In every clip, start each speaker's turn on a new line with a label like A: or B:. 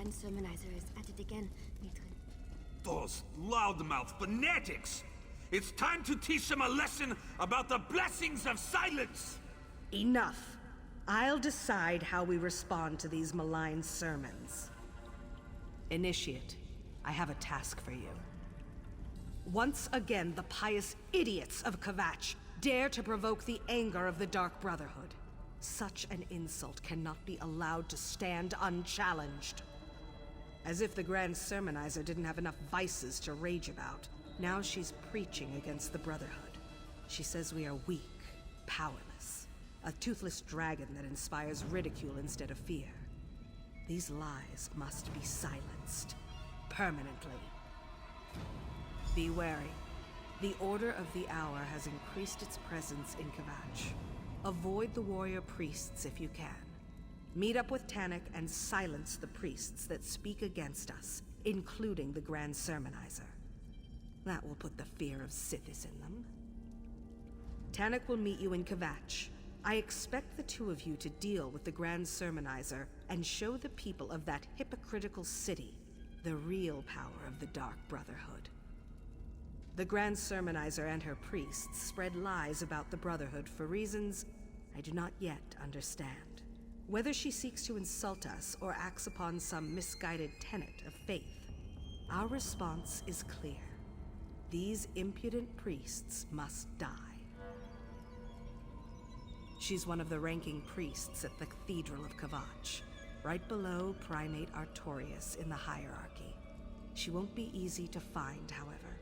A: Grand Sermonizer is at it again, Matron.
B: Those loudmouth fanatics! It's time to teach them a lesson about the blessings of silence!
C: Enough! I'll decide how we respond to these malign sermons. Initiate, I have a task for you. Once again, the pious idiots of Kvatch dare to provoke the anger of the Dark Brotherhood. Such an insult cannot be allowed to stand unchallenged. As if the Grand Sermonizer didn't have enough vices to rage about. Now she's preaching against the Brotherhood. She says we are weak, powerless. A toothless dragon that inspires ridicule instead of fear. These lies must be silenced. Permanently. Be wary. The Order of the Hour has increased its presence in Kvatch. Avoid the warrior priests if you can. Meet up with Tannic and silence the priests that speak against us, including the Grand Sermonizer. That will put the fear of Sithis in them. Tannic will meet you in Kvatch. I expect the two of you to deal with the Grand Sermonizer and show the people of that hypocritical city the real power of the Dark Brotherhood. The Grand Sermonizer and her priests spread lies about the Brotherhood for reasons I do not yet understand. Whether she seeks to insult us or acts upon some misguided tenet of faith, our response is clear. These impudent priests must die. She's one of the ranking priests at the Cathedral of Kvatch, right below Primate Artorias in the hierarchy. She won't be easy to find, however.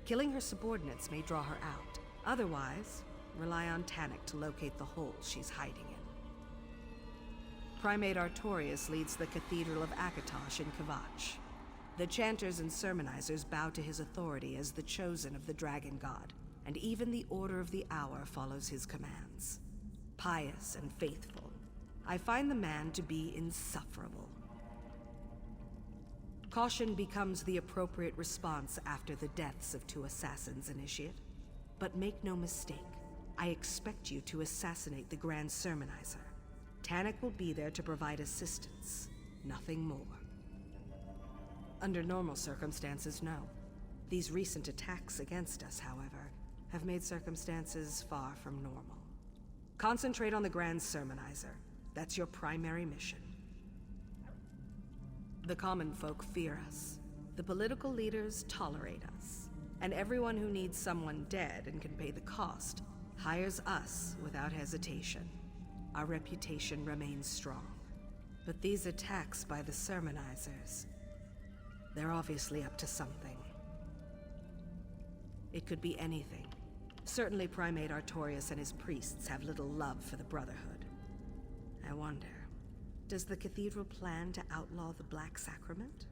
C: Killing her subordinates may draw her out. Otherwise, rely on Tannic to locate the hole she's hiding in. Primate Artorias leads the Cathedral of Akatosh in Kvatch. The chanters and sermonizers bow to his authority as the chosen of the Dragon God, and even the Order of the Hour follows his commands. Pious and faithful, I find the man to be insufferable. Caution becomes the appropriate response after the deaths of two assassins, Initiate. But make no mistake, I expect you to assassinate the Grand Sermonizer. Tannic will be there to provide assistance, nothing more. Under normal circumstances, no. These recent attacks against us, however, have made circumstances far from normal. Concentrate on the Grand Sermonizer. That's your primary mission. The common folk fear us. The political leaders tolerate us. And everyone who needs someone dead and can pay the cost hires us without hesitation. Our reputation remains strong. But these attacks by the sermonizers, they're obviously up to something. It could be anything. Certainly Primate Artorias and his priests have little love for the Brotherhood. I wonder, does the Cathedral plan to outlaw the Black Sacrament?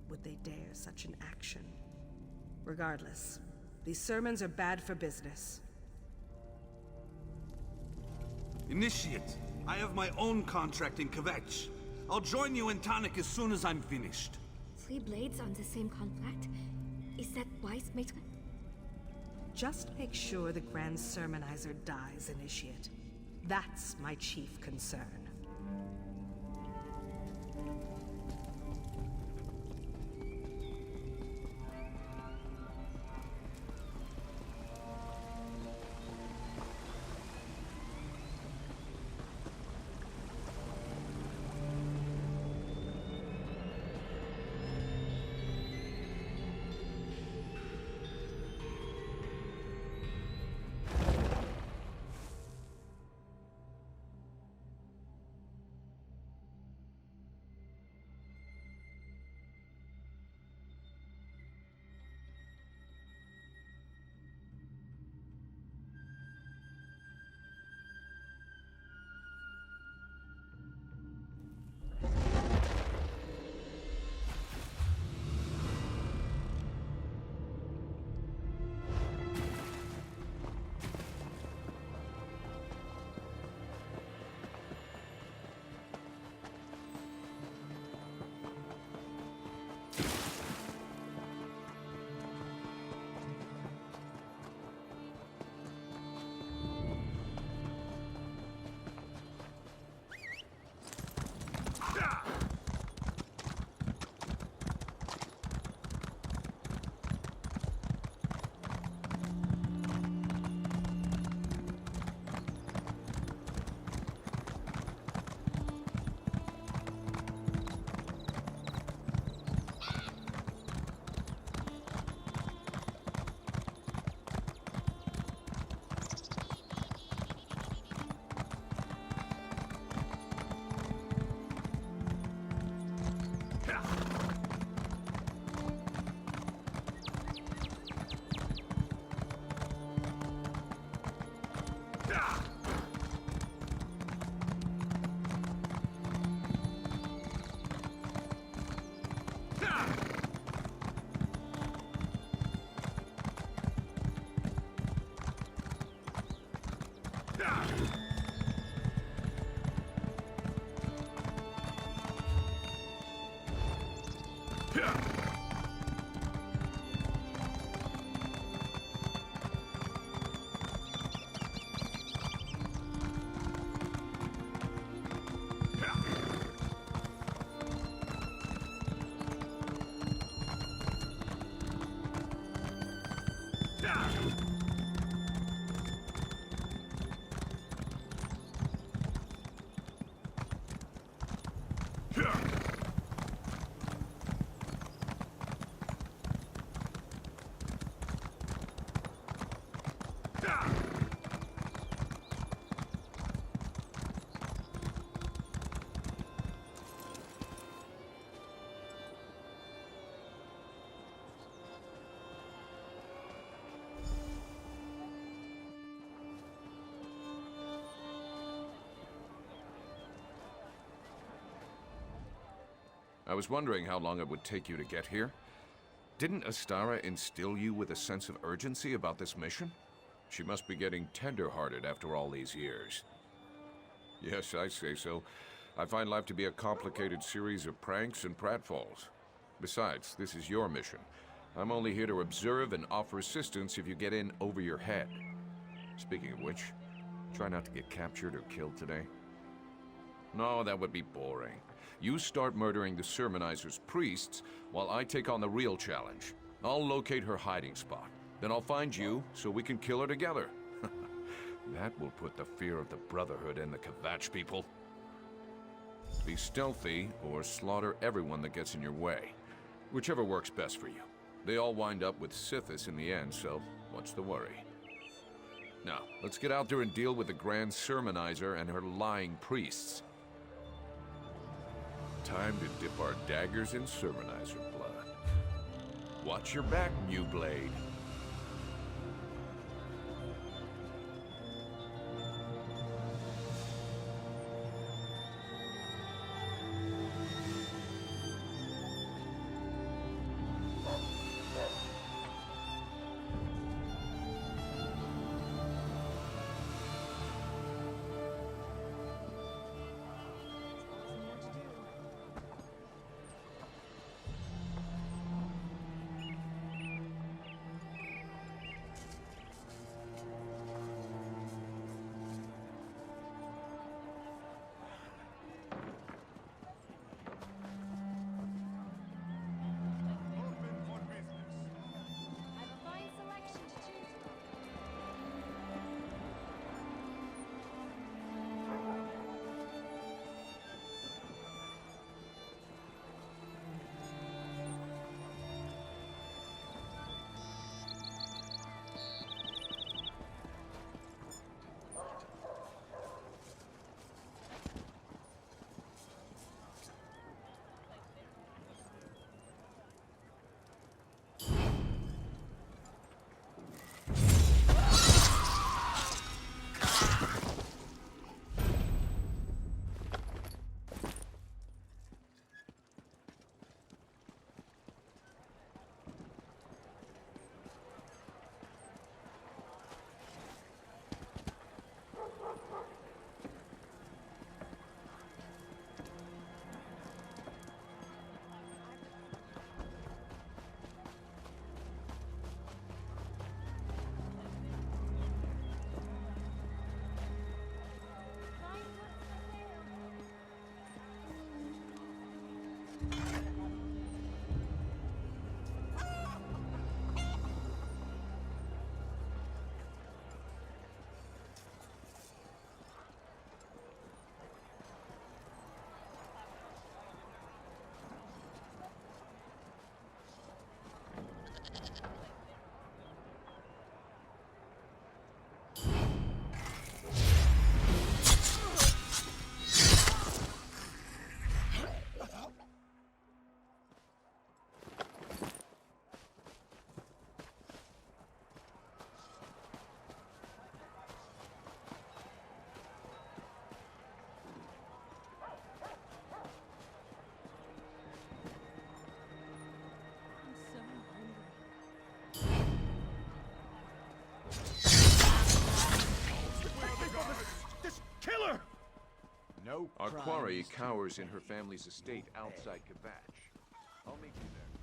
C: Would they dare such an action? Regardless, these sermons are bad for business.
B: Initiate, I have my own contract in Kvatch. I'll join you in Tannic as soon as I'm finished.
A: 3 blades on the same contract? Is that wise, Matron?
C: Just make sure the Grand Sermonizer dies, Initiate. That's my chief concern.
D: I was wondering how long it would take you to get here. Didn't Astara instill you with a sense of urgency about this mission? She must be getting tender-hearted after all these years. Yes, I say so. I find life to be a complicated series of pranks and pratfalls. Besides, this is your mission. I'm only here to observe and offer assistance if you get in over your head. Speaking of which, try not to get captured or killed today. No, that would be boring. You start murdering the Sermonizer's priests while I take on the real challenge. I'll locate her hiding spot. Then I'll find you so we can kill her together. That will put the fear of the Brotherhood in the Kvatch people. Be stealthy or slaughter everyone that gets in your way. Whichever works best for you. They all wind up with Sithis in the end, so what's the worry? Now, let's get out there and deal with the Grand Sermonizer and her lying priests. Time to dip our daggers in Sermonizer blood. Watch your back, new blade. Our quarry cowers in her family's estate outside Kvatch. I'll meet you there.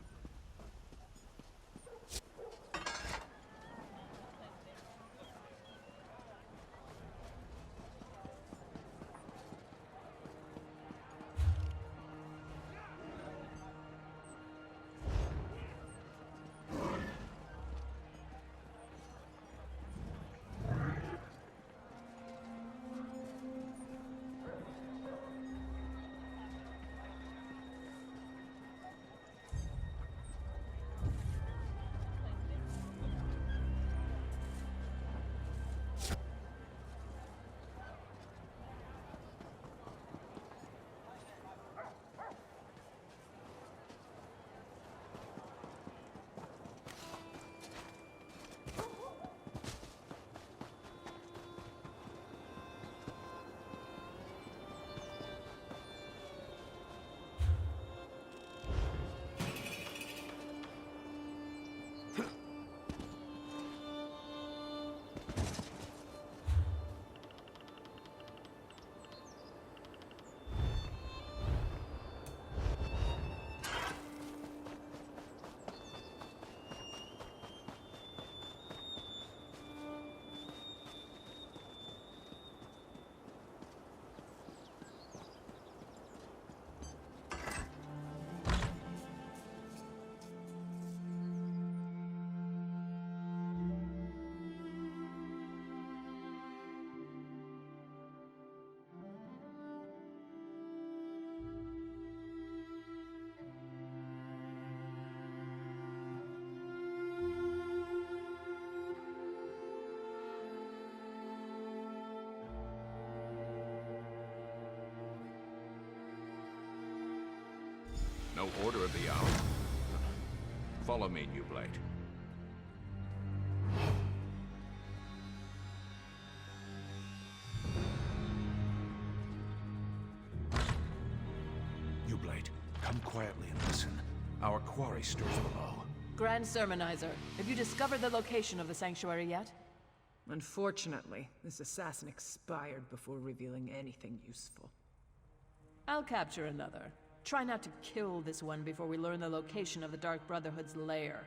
D: No Order of the Hour? Follow me, New Blade. New Blade, come quietly and listen. Our quarry stirs below.
E: Grand Sermonizer, have you discovered the location of the sanctuary yet?
F: Unfortunately, this assassin expired before revealing anything useful.
E: I'll capture another. Try not to kill this one before we learn the location of the Dark Brotherhood's lair.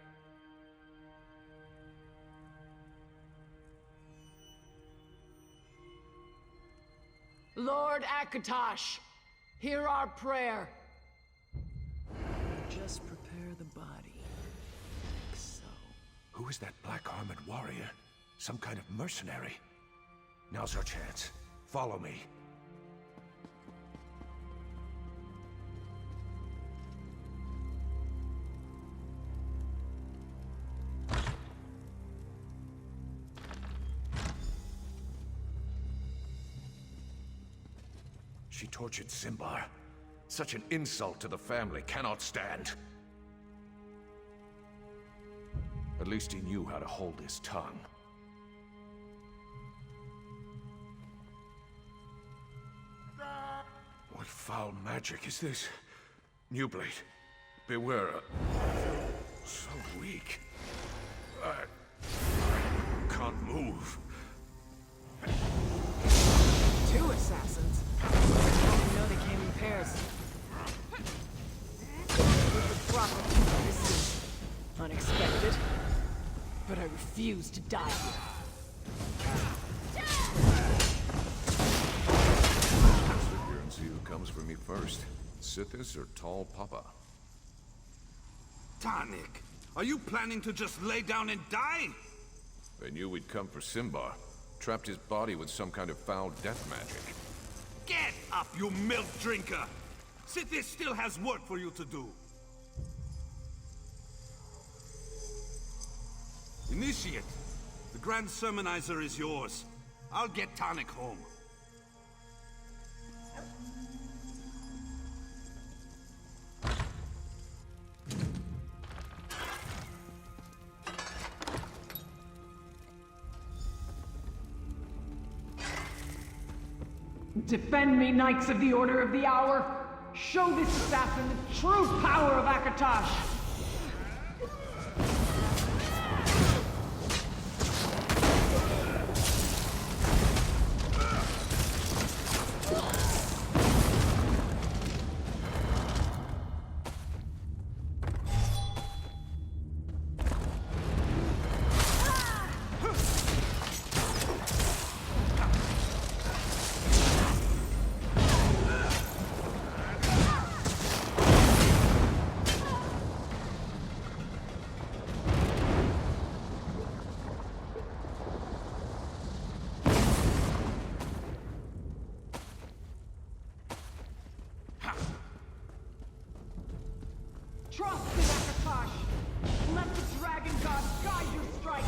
F: Lord Akatosh, hear our prayer. Just prepare the body, like so.
D: Who is that black-armored warrior? Some kind of mercenary? Now's our chance. Follow me. She tortured Simbar. Such an insult to the family cannot stand. At least he knew how to hold his tongue. What foul magic is this? New Blade, beware. So weak. I can't move.
F: Two assassins? I know they came in pairs. With the proper this is unexpected. But I refuse to die here.
D: Sit here and see who comes for me first. Sithis or Tall Papa?
B: Tanik, are you planning to just lay down and die?
D: They knew we'd come for Simbar. Trapped his body with some kind of foul death magic.
B: Get up, you milk drinker! Sithis still has work for you to do. Initiate. The Grand Sermonizer is yours. I'll get Tanik home.
F: Defend me, Knights of the Order of the Hour! Show this assassin the true power of Akatosh! Trust in Akatosh! Let the Dragon God guide your strikes!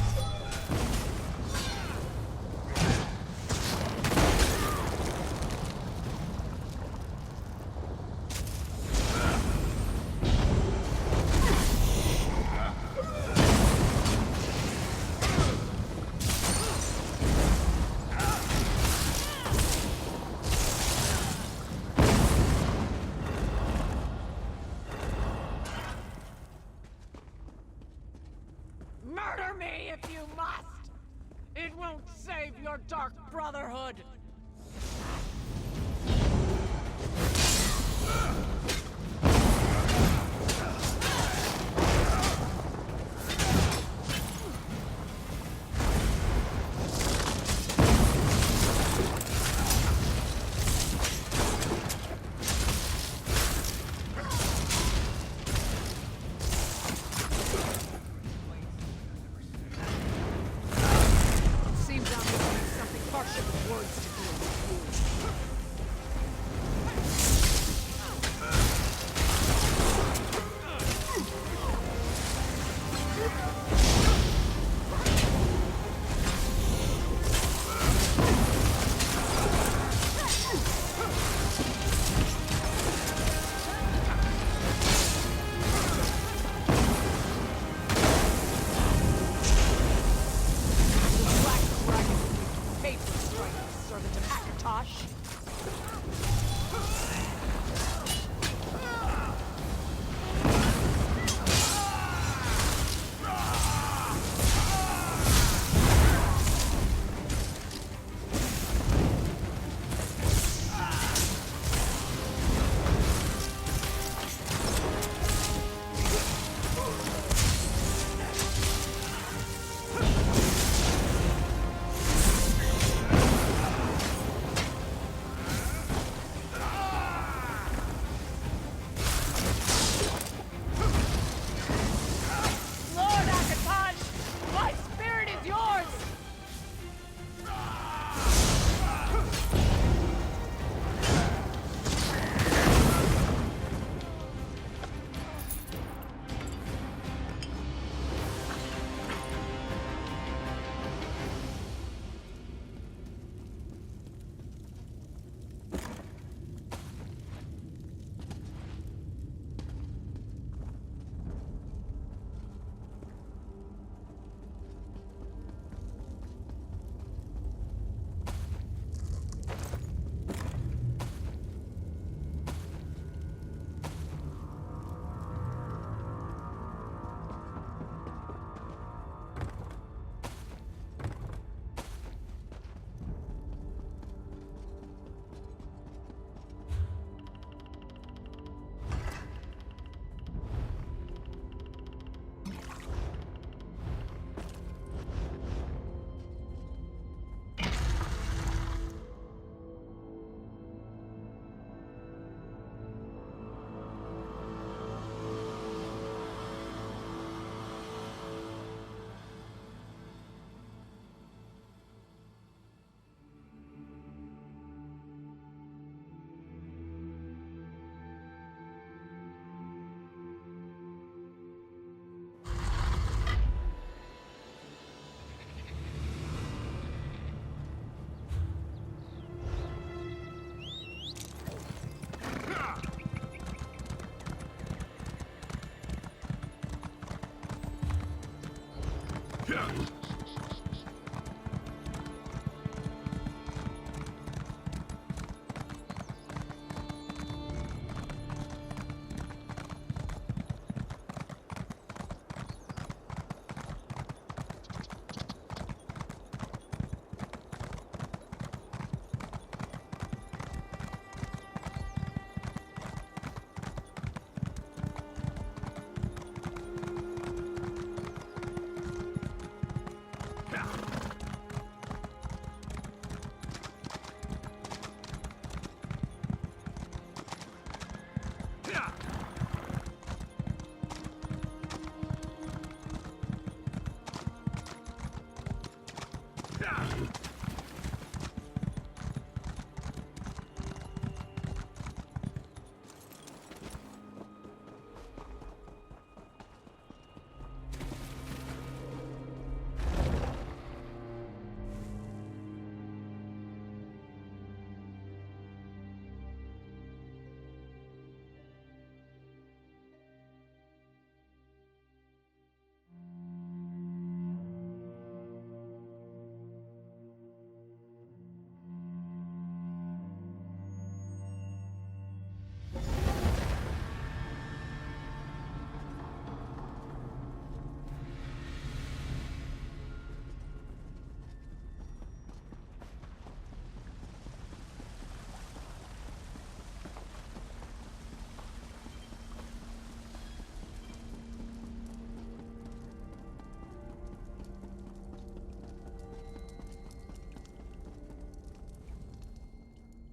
F: Murder me if you must! It won't save your Dark Brotherhood! Seems I'm missing something partial with words to do with you.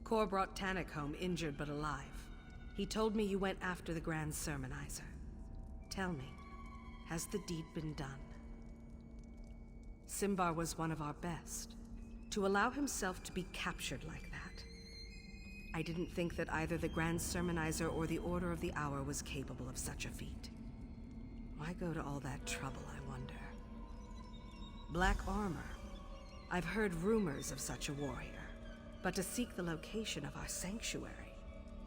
C: Kor brought Tannic home injured but alive. He told me you went after the Grand Sermonizer. Tell me, has the deed been done? Simbar was one of our best. To allow himself to be captured like that. I didn't think that either the Grand Sermonizer or the Order of the Hour was capable of such a feat. Why go to all that trouble, I wonder? Black armor. I've heard rumors of such a warrior. But to seek the location of our sanctuary,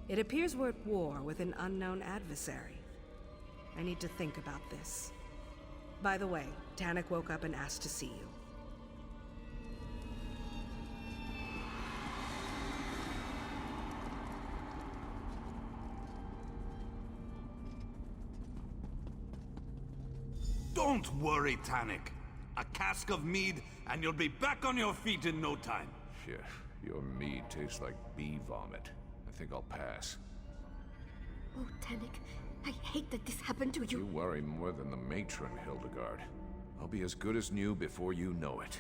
C: it appears we're at war with an unknown adversary. I need to think about this. By the way, Tannic woke up and asked to see you.
B: Don't worry, Tannic. A cask of mead, and you'll be back on your feet in no time.
D: Shit, your mead tastes like bee vomit. I think I'll pass.
A: Oh, Tannic, I hate that this happened to
D: You
A: you.
D: worry more than the matron, Hildegard. I'll be as good as new before you know it.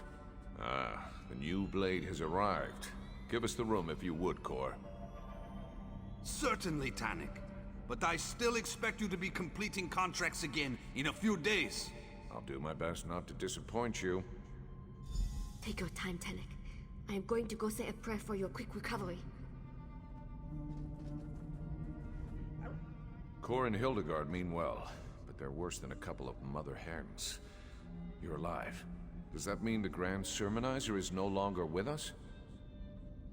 D: Ah, the new blade has arrived. Give us the room if you would, Kor.
B: Certainly, Tannic. But I still expect you to be completing contracts again in a few days.
D: I'll do my best not to disappoint you.
A: Take your time, Tannic. I am going to go say a prayer for your quick recovery.
D: Kor and Hildegard mean well, but they're worse than a couple of mother hens. You're alive. Does that mean the Grand Sermonizer is no longer with us?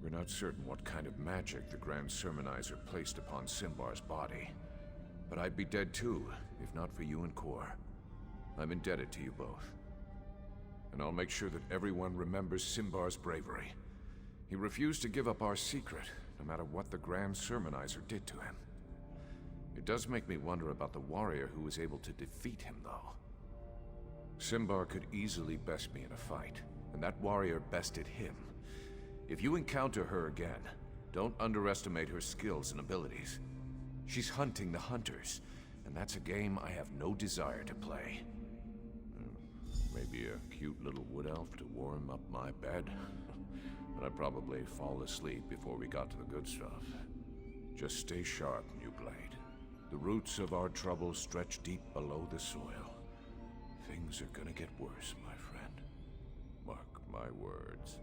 D: We're not certain what kind of magic the Grand Sermonizer placed upon Simbar's body. But I'd be dead too, if not for you and Kor. I'm indebted to you both. And I'll make sure that everyone remembers Simbar's bravery. He refused to give up our secret, no matter what the Grand Sermonizer did to him. It does make me wonder about the warrior who was able to defeat him, though. Simbar could easily best me in a fight, and that warrior bested him. If you encounter her again, don't underestimate her skills and abilities. She's hunting the hunters, and that's a game I have no desire to play. Maybe a cute little wood elf to warm up my bed. But I'd probably fall asleep before we got to the good stuff. Just stay sharp, New Blade. The roots of our trouble stretch deep below the soil. Things are gonna get worse, my friend. Mark my words.